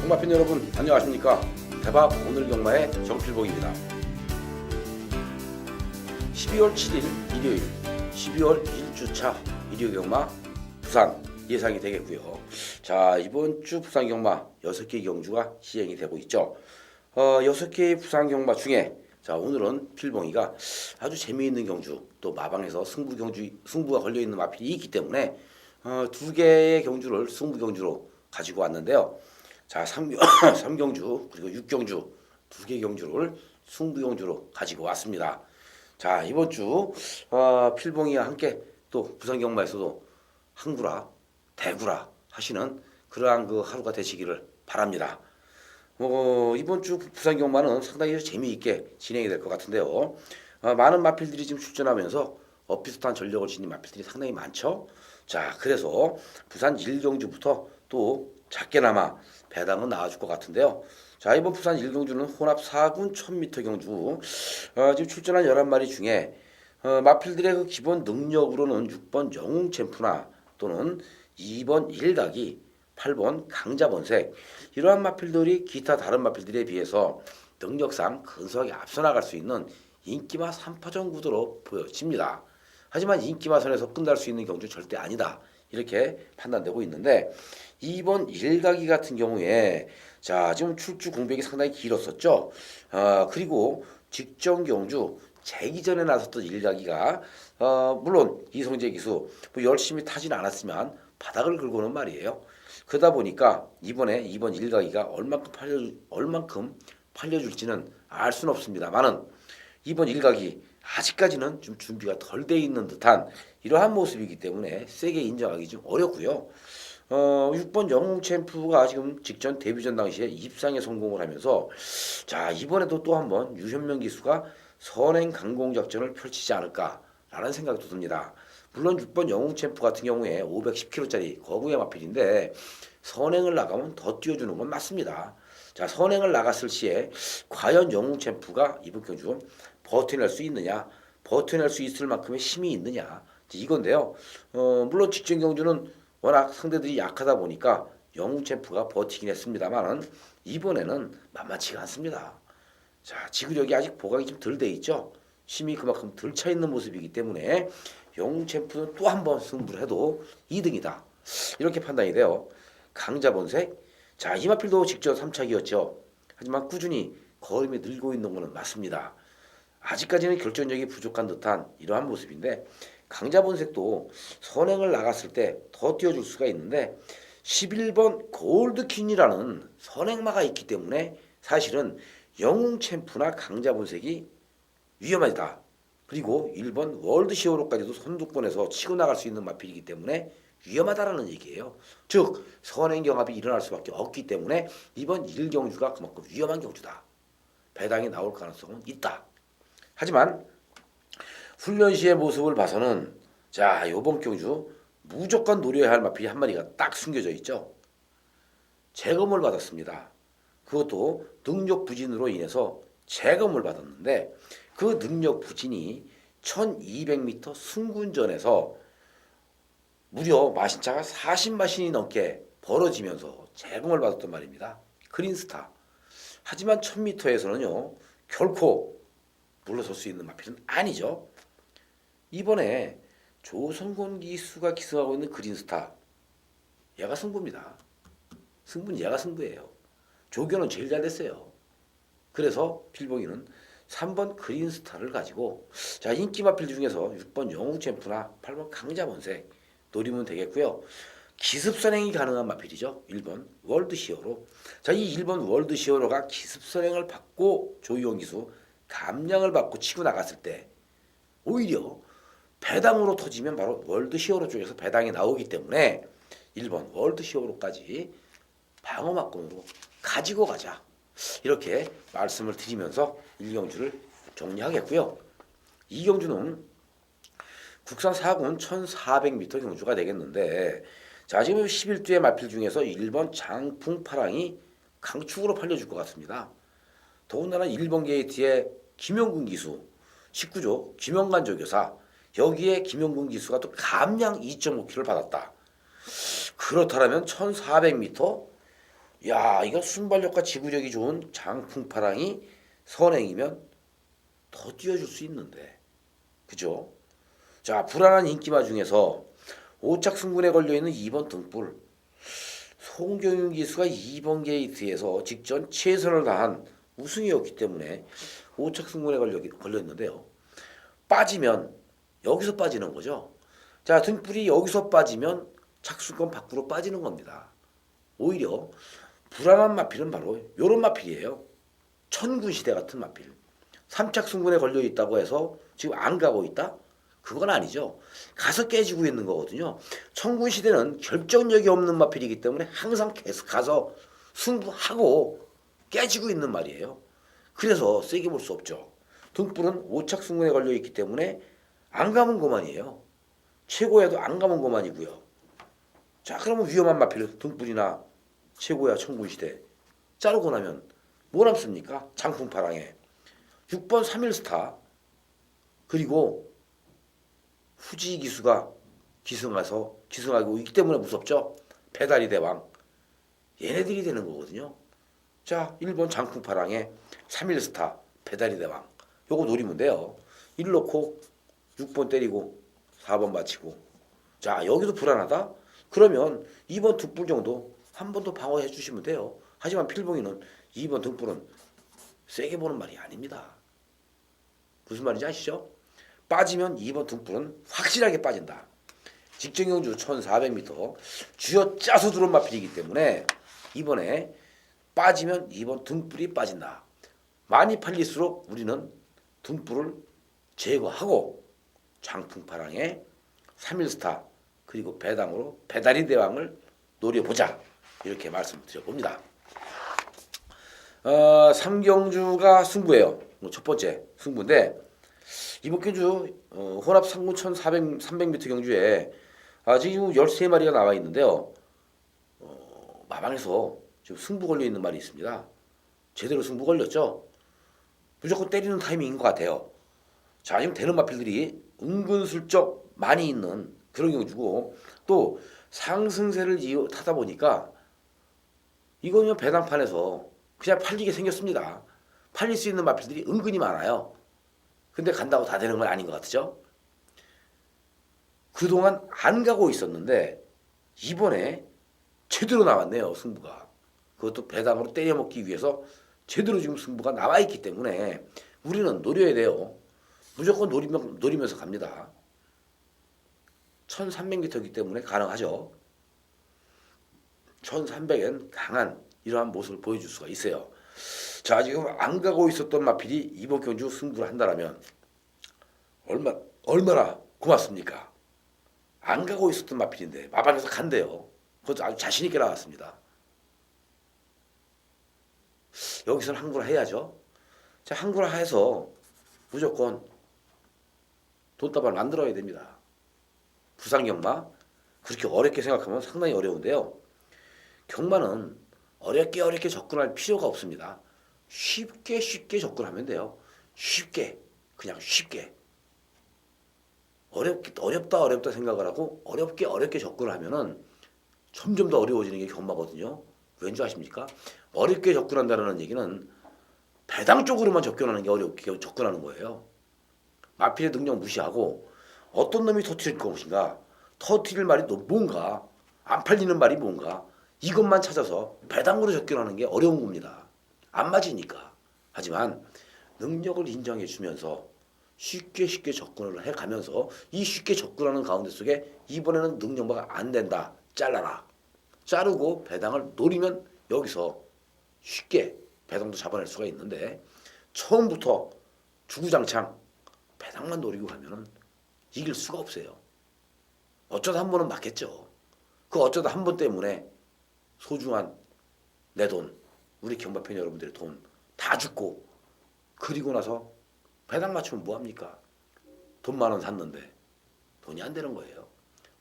경마팬 여러분 안녕하십니까. 대박 오늘 경마의 정필봉입니다. 12월 7일 일요일 12월 1주차 일요 경마 부산 예상이 되겠고요. 자, 이번 주 부산 경마 6개 경주가 시행이 되고 있죠. 6개의 부산 경마 중에 자, 오늘은 필봉이가 아주 재미있는 경주, 또 마방에서 승부가 걸려있는 마필이 있기 때문에 2개의 경주를 승부 경주로 가지고 왔는데요. 자, 3경주 그리고 6경주 2개 경주를 승부 경주로 가지고 왔습니다. 자, 이번 주 필봉이와 함께 또 부산 경마에서도 한구라 대구라 하시는 그러한 그 하루가 되시기를 바랍니다. 이번 주 부산 경마는 상당히 재미있게 진행이 될 것 같은데요. 많은 마필들이 지금 출전하면서 비슷한 전력을 지닌 마필들이 상당히 많죠. 자, 그래서 부산 1경주부터 또 작게나마 배당은 나와줄 것 같은데요. 자, 이번 부산 1경주는 혼합 4군 1000m 경주 지금 출전한 11마리 중에 마필들의 그 기본 능력으로는 6번 영웅 챔프나 또는 2번 일각이 8번 강자본색 이러한 마필들이 기타 다른 마필들에 비해서 능력상 근소하게 앞서 나갈 수 있는 인기마 3파전 구도로 보여집니다. 하지만 인기마선에서 끝날 수 있는 경주 절대 아니다 이렇게 판단되고 있는데 2번 일각이 같은 경우에 자, 지금 출주 공백이 상당히 길었었죠. 그리고 직전 경주 재기 전에 나섰던 일각이가 물론 이성재 기수 뭐 열심히 타진 않았지만 바닥을 긁고는 말이에요. 그러다 보니까 이번에 2번 일각이가 얼만큼 팔려줄지는 알 수는 없습니다만은 2번 일각이 아직까지는 좀 준비가 덜 돼 있는 듯한 이러한 모습이기 때문에 세게 인정하기 좀 어렵고요. 6번 영웅 챔프가 지금 직전 데뷔전 당시에 입상에 성공을 하면서 자, 이번에도 또 한번 유현명 기수가 선행 강공 작전을 펼치지 않을까라는 생각도 듭니다. 물론 6번 영웅 챔프 같은 경우에 510kg짜리 거구의 마필인데 선행을 나가면 더 뛰어주는 건 맞습니다. 자, 선행을 나갔을 시에 과연 영웅 챔프가 이번 경주 버텨낼 수 있느냐, 버텨낼 수 있을 만큼의 힘이 있느냐 이건데요. 물론 직전 경주는 워낙 상대들이 약하다 보니까 영웅 챔프가 버티긴 했습니다만은 이번에는 만만치가 않습니다. 자, 지구력이 아직 보강이 좀 덜 돼 있죠. 힘이 그만큼 덜 차 있는 모습이기 때문에 영웅 챔프는 또 한 번 승부를 해도 2등이다. 이렇게 판단이 돼요. 강자본색. 자, 이마필도 직전 3차기였죠. 하지만 꾸준히 걸음이 늘고 있는 것은 맞습니다. 아직까지는 결정력이 부족한 듯한 이러한 모습인데 강자본색도 선행을 나갔을 때 더 뛰어줄 수가 있는데 11번 골드퀸이라는 선행마가 있기 때문에 사실은 영웅 챔프나 강자본색이 위험하다. 그리고 1번 월드시어로까지도 선두권에서 치고 나갈 수 있는 마필이기 때문에 위험하다라는 얘기예요. 즉 선행 경합이 일어날 수밖에 없기 때문에 이번 1경주가 그만큼 위험한 경주다. 배당이 나올 가능성은 있다. 하지만 훈련 시의 모습을 봐서는 자, 이번 경주 무조건 노려야 할 마필이 한 마리가 딱 숨겨져 있죠. 재검을 받았습니다. 그것도 능력 부진으로 인해서 재검을 받았는데 그 능력 부진이 1200m 승군전에서 무려 마신차가 40마신이 넘게 벌어지면서 재검을 받았단 말입니다. 그린스타. 하지만 1000m에서는요 결코 물러설 수 있는 마필은 아니죠. 이번에 조성곤 기수가 기승하고 있는 그린스타 얘가 승부입니다. 승부는 얘가 승부예요. 조교는 제일 잘 됐어요. 그래서 필봉이는 3번 그린스타를 가지고 자, 인기 마필 중에서 6번 영웅 챔프나 8번 강자본색 노리면 되겠고요. 기습선행이 가능한 마필이죠. 1번 월드시어로. 자, 이 1번 월드시어로가 기습선행을 받고 조이용 기수 감량을 받고 치고 나갔을 때 오히려 배당으로 터지면 바로 월드시어로 쪽에서 배당이 나오기 때문에 1번 월드시어로까지 방어막권으로 가지고 가자. 이렇게 말씀을 드리면서 1경주를 정리하겠고요. 2경주는 국산 4군 1400m 경주가 되겠는데 자, 지금 11두의 마필 중에서 1번 장풍파랑이 강축으로 팔려줄 것 같습니다. 더군다나 1번 게이트에 김영군 기수 19조 김영관 조교사 여기에 김영군 기수가 또 감량 2.5kg를 받았다. 그렇다면 1400m 야, 이거 순발력과 지구력이 좋은 장풍파랑이 선행이면 더 뛰어줄 수 있는데, 그죠? 자, 불안한 인기마 중에서 오착 승분에 걸려있는 2번 등불. 송경윤 기수가 2번 게이트에서 직전 최선을 다한 우승이었기 때문에 오착 승분에 걸려있는데요. 빠지면 여기서 빠지는 거죠. 자, 등불이 여기서 빠지면 착수권 밖으로 빠지는 겁니다. 오히려 불안한 마필은 바로 요런 마필이에요. 천군시대 같은 마필. 삼착승군에 걸려 있다고 해서 지금 안 가고 있다? 그건 아니죠. 가서 깨지고 있는 거거든요. 천군시대는 결정력이 없는 마필이기 때문에 항상 계속 가서 승부하고 깨지고 있는 말이에요. 그래서 세게 볼 수 없죠. 등불은 오착승군에 걸려 있기 때문에 안 가면 그만이에요. 최고야도 안 가면 그만이고요. 자, 그러면 위험한 마필 등불이나 최고야 천군시대 자르고 나면 뭐 남습니까? 장풍파랑에 6번 3일스타 그리고 후지 기수가 기승하고 있기 때문에 무섭죠. 배달이 대왕 얘네들이 되는 거거든요. 자, 1번 장풍파랑에 3일스타 배달이 대왕 요거 노리면 돼요. 1 놓고 6번 때리고 4번 맞히고 자, 여기도 불안하다? 그러면 2번 등불 정도 한 번 더 방어해 주시면 돼요. 하지만 필봉이는 2번 등불은 세게 보는 말이 아닙니다. 무슨 말인지 아시죠? 빠지면 2번 등불은 확실하게 빠진다. 직전경주 1400m 쥐어 짜서 들어온 마필이기 때문에 이번에 빠지면 2번 등불이 빠진다. 많이 팔릴수록 우리는 등불을 제거하고 장풍파랑에 3일스타 그리고 배당으로 배달이 대왕을 노려보자. 이렇게 말씀드려봅니다. 3경주가 승부예요. 첫 번째 승부인데 이번 경주 혼합 상무 300m 경주에 지금 13마리가 나와 있는데요. 마방에서 지금 승부 걸려 있는 말이 있습니다. 제대로 승부 걸렸죠? 무조건 때리는 타이밍인 것 같아요. 자, 지금 되는 마필들이 은근슬쩍 많이 있는 그런 경주고 또 상승세를 타다 보니까 이거는 배당판에서 그냥 팔리게 생겼습니다. 팔릴 수 있는 마필들이 은근히 많아요. 근데 간다고 다 되는 건 아닌 것 같죠? 그동안 안 가고 있었는데 이번에 제대로 나왔네요. 승부가. 그것도 배당으로 때려먹기 위해서 제대로 지금 승부가 나와 있기 때문에 우리는 노려야 돼요. 무조건 노리면서 갑니다. 1300m이기 때문에 가능하죠. 1300엔 강한 이러한 모습을 보여줄 수가 있어요. 자, 지금 안 가고 있었던 마필이 이번 경주 승부를 한다면 얼마나 고맙습니까? 안 가고 있었던 마필인데 마방에서 간대요. 그것도 아주 자신 있게 나왔습니다. 여기서는 항구라 해야죠. 자, 항구라 해서 무조건 돈다발 만들어야 됩니다. 부산경마 그렇게 어렵게 생각하면 상당히 어려운데요. 경마는 어렵게 접근할 필요가 없습니다. 쉽게 접근하면 돼요. 쉽게 그냥 쉽게 어렵다 생각을 하고 어렵게 접근을 하면은 점점 더 어려워지는 게 경마거든요. 왠지 아십니까? 어렵게 접근한다는 얘기는 배당 쪽으로만 접근하는 게 어렵게 접근하는 거예요. 마필의 능력 무시하고 어떤 놈이 터뜨릴 것인가, 터뜨릴 말이 뭔가, 안 팔리는 말이 뭔가 이것만 찾아서 배당으로 접근하는 게 어려운 겁니다. 안 맞으니까. 하지만 능력을 인정해 주면서 쉽게 접근을 해가면서 이 쉽게 접근하는 가운데 속에 이번에는 능력마가 안 된다. 잘라라. 자르고 배당을 노리면 여기서 쉽게 배당도 잡아낼 수가 있는데 처음부터 주구장창 배당만 노리고 가면은 이길 수가 없어요. 어쩌다 한 번은 맞겠죠. 그 어쩌다 한 번 때문에 소중한 내 돈, 우리 경마팬 여러분들의 돈 다 죽고 그리고 나서 배당 맞추면 뭐합니까? 돈 10,000원 샀는데 돈이 안 되는 거예요.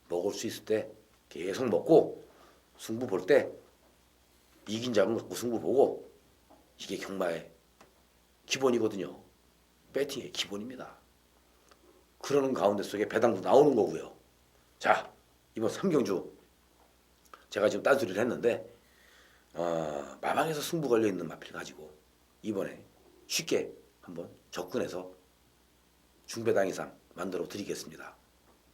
먹을 수 있을 때 계속 먹고 승부 볼 때 이긴 자금 갖고 승부 보고 이게 경마의 기본이거든요. 배팅의 기본입니다. 그러는 가운데 속에 배당도 나오는 거고요. 자, 이번 3경주 제가 지금 딴소리를 했는데 마방에서 승부 걸려있는 마필 가지고 이번에 쉽게 한번 접근해서 중배당 이상 만들어 드리겠습니다.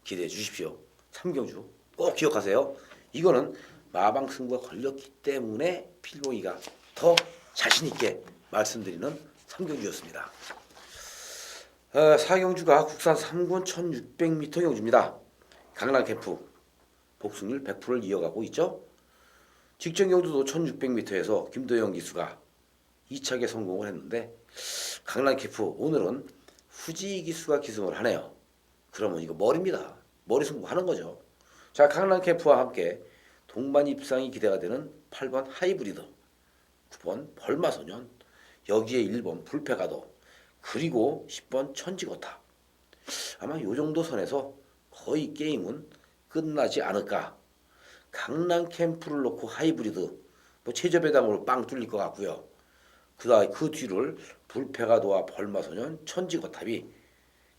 기대해 주십시오. 3경주 꼭 기억하세요. 이거는 마방 승부가 걸렸기 때문에 필봉이가 더 자신있게 말씀드리는 3경주였습니다. 4경주가 국산 3군 1600m 경주입니다. 강남 캠프 복승률 100%를 이어가고 있죠. 직전 경주도 1600m에서 김도영 기수가 2차게 성공을 했는데 강남 캠프 오늘은 후지 기수가 기승을 하네요. 그러면 이거 머리입니다. 머리 승부하는 거죠. 자, 강남 캠프와 함께 동반 입상이 기대가 되는 8번 하이브리드, 9번 벌마소년, 여기에 1번 불패가도, 그리고 10번 천지거탑. 아마 요 정도 선에서 거의 게임은 끝나지 않을까. 강남 캠프를 놓고 하이브리드 뭐 최저 배당으로 빵 뚫릴 것 같고요. 그다음에 그 뒤를 불패가도와 벌마소년, 천지거탑이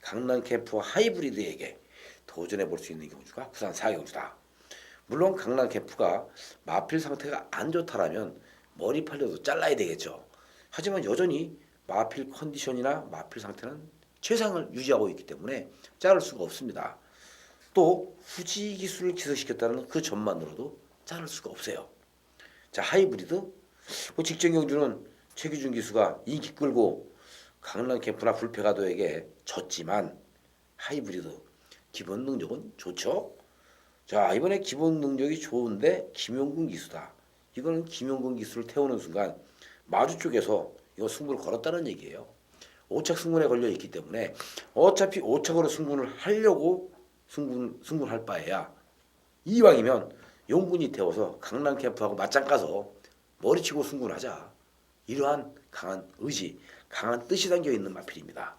강남 캠프와 하이브리드에게 도전해 볼 수 있는 경주가 부산 4경주다. 물론 강남 캠프가 마필 상태가 안 좋다라면 머리 팔려도 잘라야 되겠죠. 하지만 여전히 마필 컨디션이나 마필 상태는 최상을 유지하고 있기 때문에 자를 수가 없습니다. 또 후지 기술을 기술시켰다는 그 점만으로도 자를 수가 없어요. 자, 하이브리드 직전 경주는 최기준 기수가 인기 끌고 강남 캠프나 불패가도에게 졌지만 하이브리드 기본 능력은 좋죠. 자, 이번에 기본 능력이 좋은데 김용근 기수다. 이거는 김용근 기수를 태우는 순간 마주 쪽에서 이거 승부를 걸었다는 얘기예요. 5착 승분에 걸려 있기 때문에 어차피 5착으로 승분을 하려고 승분을 할 바에야 이왕이면 용군이 태워서 강남 캠프하고 맞짱 까서 머리치고 승분하자. 이러한 강한 의지, 강한 뜻이 담겨 있는 마필입니다.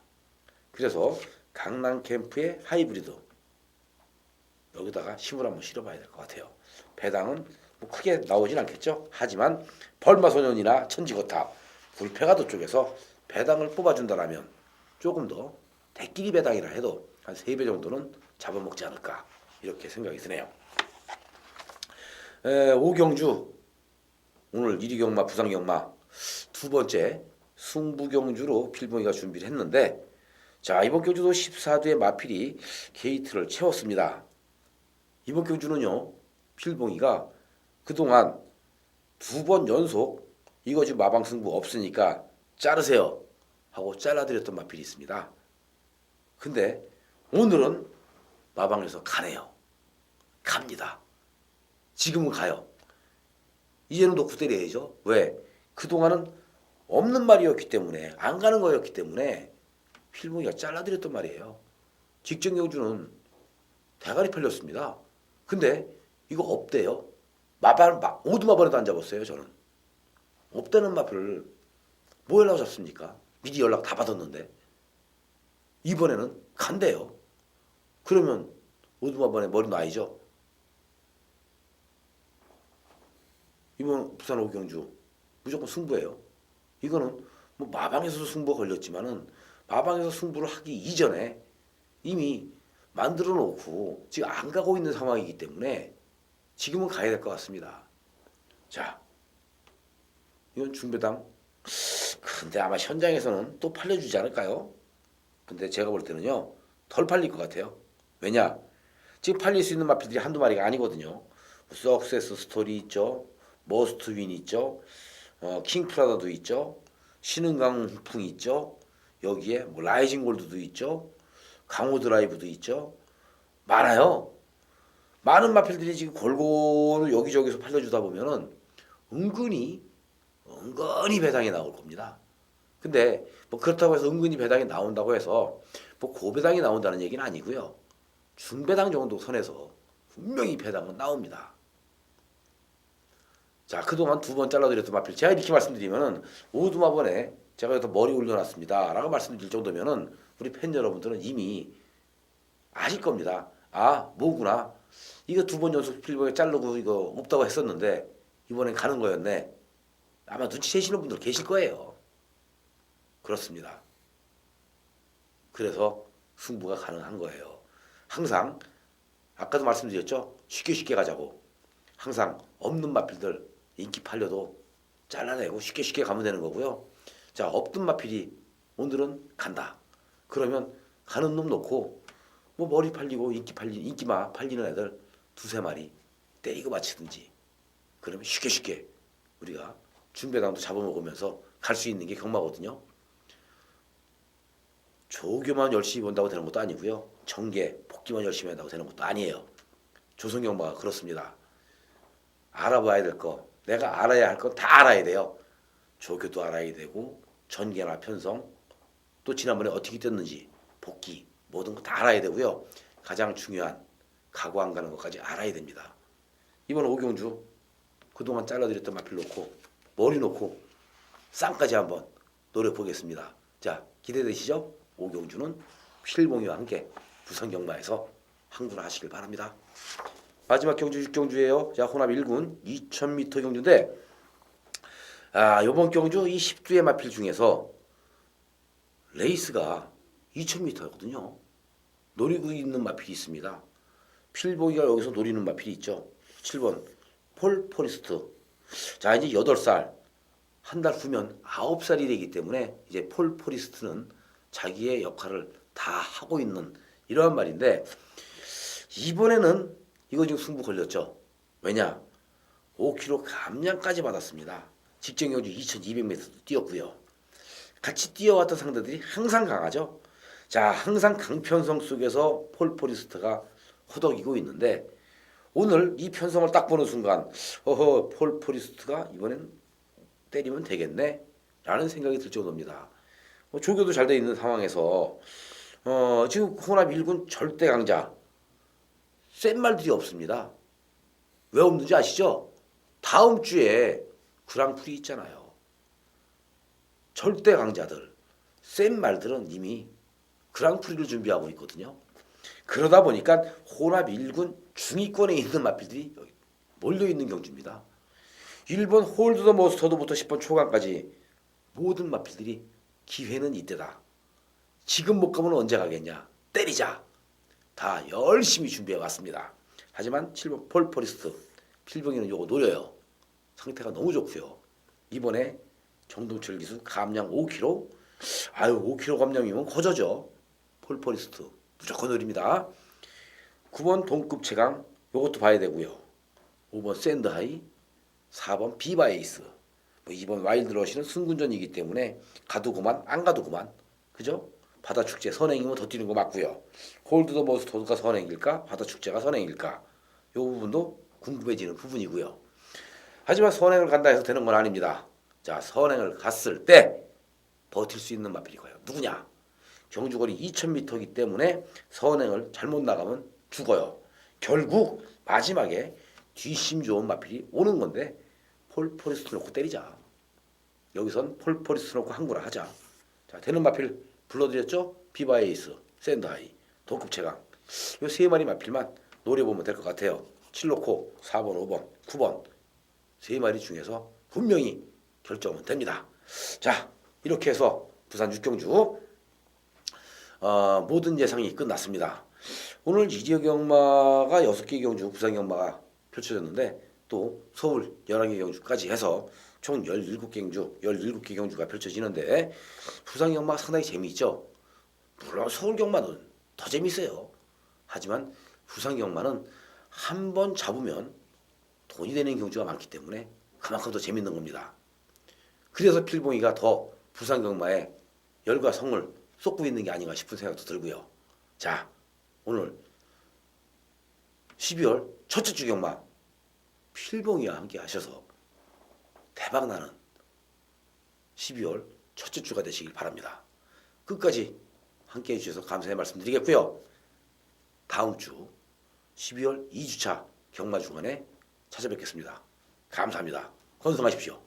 그래서 강남 캠프의 하이브리드 여기다가 힘을 한번 실어봐야 될 것 같아요. 배당은 뭐 크게 나오진 않겠죠. 하지만 벌마소년이나 천지거탑, 불패가도 쪽에서 배당을 뽑아준다라면 조금 더 대끼리 배당이라 해도 한 3배 정도는 잡아먹지 않을까 이렇게 생각이 드네요. 5경주 오늘 1위 경마 부산 경마 두 번째 승부 경주로 필봉이가 준비를 했는데 자, 이번 경주도 14두의 마필이 게이트를 채웠습니다. 이번 경주는요 필봉이가 그동안 2번 연속 이거 지금 마방 승부 없으니까 자르세요 하고 잘라드렸던 마필이 있습니다. 근데 오늘은 마방에서 가네요. 갑니다. 지금은 가요. 이제는 놓고 때려야죠. 왜? 그동안은 없는 말이었기 때문에 안 가는 거였기 때문에 필봉이가 잘라드렸던 말이에요. 직전 경주는 대가리 팔렸습니다. 근데 이거 없대요. 오두마번에도 안 잡았어요. 저는 없다는 마필을 뭐 연락 잡습니까? 미리 연락 다 받았는데 이번에는 간대요. 그러면 오두마번에 머리 놔야죠. 이번 부산 5경주 무조건 승부예요. 이거는 뭐 마방에서도 승부가 걸렸지만은 마방에서 승부를 하기 이전에 이미 만들어 놓고 지금 안 가고 있는 상황이기 때문에 지금은 가야 될 것 같습니다. 자, 이건 중배당. 근데 아마 현장에서는 또 팔려주지 않을까요? 근데 제가 볼 때는요 덜 팔릴 것 같아요. 왜냐? 지금 팔릴 수 있는 마필들이 한두 마리가 아니거든요. 석세스 스토리 있죠. 머스트 윈 있죠. 킹프라다도 있죠. 신흥강 풍 있죠. 여기에 뭐 라이징 골드도 있죠. 강호 드라이브도 있죠. 많아요. 많은 마필들이 지금 골고루 여기저기서 팔려주다 보면은 은근히 배당이 나올 겁니다. 근데 뭐 그렇다고 해서 은근히 배당이 나온다고 해서 뭐 고배당이 나온다는 얘기는 아니고요. 중배당 정도 선에서 분명히 배당은 나옵니다. 자, 그동안 2번 잘라드렸던 마필 제가 이렇게 말씀드리면은 오두마번에 제가 여기다 머리 올려놨습니다 라고 말씀드릴 정도면은 우리 팬 여러분들은 이미 아실 겁니다. 아, 뭐구나. 이거 2번 연속 필봉에 자르고 이거 없다고 했었는데 이번엔 가는 거였네. 아마 눈치채시는 분들 계실 거예요. 그렇습니다. 그래서 승부가 가능한 거예요. 항상 아까도 말씀드렸죠. 쉽게 가자고. 항상 없는 마필들 인기 팔려도 잘라내고 쉽게 쉽게 가면 되는 거고요. 자, 없던 마필이 오늘은 간다. 그러면 가는 놈 놓고 뭐 머리 팔리고 인기마 팔리는 애들 두세 마리 때리고 마치든지, 그러면 쉽게 쉽게 우리가 중배당도 잡아먹으면서 갈 수 있는 게 경마거든요. 조교만 열심히 본다고 되는 것도 아니고요. 정계, 복귀만 열심히 한다고 되는 것도 아니에요. 조선경마가 그렇습니다. 알아봐야 될 거, 내가 알아야 할 건 다 알아야 돼요. 조교도 알아야 되고, 전개나 편성, 또 지난번에 어떻게 됐는지, 복귀, 모든 거 다 알아야 되고요. 가장 중요한 가고 안 가는 것까지 알아야 됩니다. 이번 오경주 그동안 잘라드렸던 마필 놓고 머리 놓고 쌍까지 한번 노려보겠습니다. 자, 기대되시죠? 오경주는 필봉이와 함께 부산경마에서 항구를 하시길 바랍니다. 마지막 경주 6경주예요. 자, 호남 1군 2000m 경주인데, 이번 경주 이 10주의 마필 중에서 레이스가 2000m거든요. 노리고 있는 마필이 있습니다. 필봉이가 여기서 노리는 마필이 있죠. 7번 폴포리스트. 자, 이제 8살, 한 달 후면 9살이 되기 때문에 이제 폴포리스트는 자기의 역할을 다 하고 있는 이러한 말인데, 이번에는 이거 지금 승부 걸렸죠. 왜냐? 5kg 감량까지 받았습니다. 직전 경주 2200m도 뛰었고요. 같이 뛰어왔던 상대들이 항상 강하죠. 자, 항상 강편성 속에서 폴포리스트가 호덕이고 있는데, 오늘 이 편성을 딱 보는 순간 폴포리스트가 이번엔 때리면 되겠네 라는 생각이 들 정도입니다. 조교도 잘 돼 있는 상황에서 지금 호남 1군 절대 강자 센 말들이 없습니다. 왜 없는지 아시죠? 다음 주에 그랑프리 있잖아요. 절대 강자들, 센 말들은 이미 그랑프리를 준비하고 있거든요. 그러다 보니까 호남 1군 중위권에 있는 마필들이 몰려있는 경주입니다. 1번 홀드 더 머스터드부터 10번 초강까지 모든 마필들이 기회는 이때다. 지금 못 가면 언제 가겠냐. 때리자. 다 열심히 준비해 왔습니다. 하지만 7번 폴포리스트 필봉이는 요거 노려요. 상태가 너무 좋고요. 이번에 정동철 기수 감량 5kg. 5kg 감량이면 거저죠. 폴포리스트 무조건 노립니다. 9번 동급 최강 요것도 봐야 되고요. 5번 샌드하이, 4번 비바에이스, 2번 와일드러시는 승군전이기 때문에 가도 그만 안 가도 그만, 그죠? 바다축제 선행이면 더 뛰는 거 맞고요. 홀드 더 머스터드가 선행일까, 바다축제가 선행일까, 요 부분도 궁금해지는 부분이고요. 하지만 선행을 간다 해서 되는 건 아닙니다. 자, 선행을 갔을 때 버틸 수 있는 마필이 과연 누구냐? 경주거리 2000m이기 때문에 선행을 잘못 나가면 죽어요. 결국 마지막에 뒷심 좋은 마필이 오는 건데, 폴포리스트 놓고 때리자. 여기선 폴포리스트 놓고 항구라 하자. 자, 되는 마필 불러드렸죠? 비바에이스, 샌드하이, 도급 최강. 이 세 마리 마필만 노려보면 될 것 같아요. 7놓고 4번, 5번, 9번 세 마리 중에서 분명히 결정은 됩니다. 자, 이렇게 해서 부산 6경주 모든 예상이 끝났습니다. 오늘 이지경마가 6개 경주, 부산 경마가 펼쳐졌는데, 또 서울 11개 경주까지 해서 총 17개 경주가 펼쳐지는데, 부산 경마 상당히 재미있죠. 물론 서울 경마는 더 재밌어요. 하지만 부산 경마는 한 번 잡으면 돈이 되는 경주가 많기 때문에 그만큼 더 재밌는 겁니다. 그래서 필봉이가 더 부산 경마에 열과 성을 쏟고 있는 게 아닌가 싶은 생각도 들고요. 자, 오늘 12월 첫째 주 경마 필봉이와 함께 하셔서 대박나는 12월 첫째 주가 되시길 바랍니다. 끝까지 함께 해주셔서 감사의 말씀드리겠고요. 다음 주 12월 2주차 경마 주간에 찾아뵙겠습니다. 감사합니다. 건승하십시오.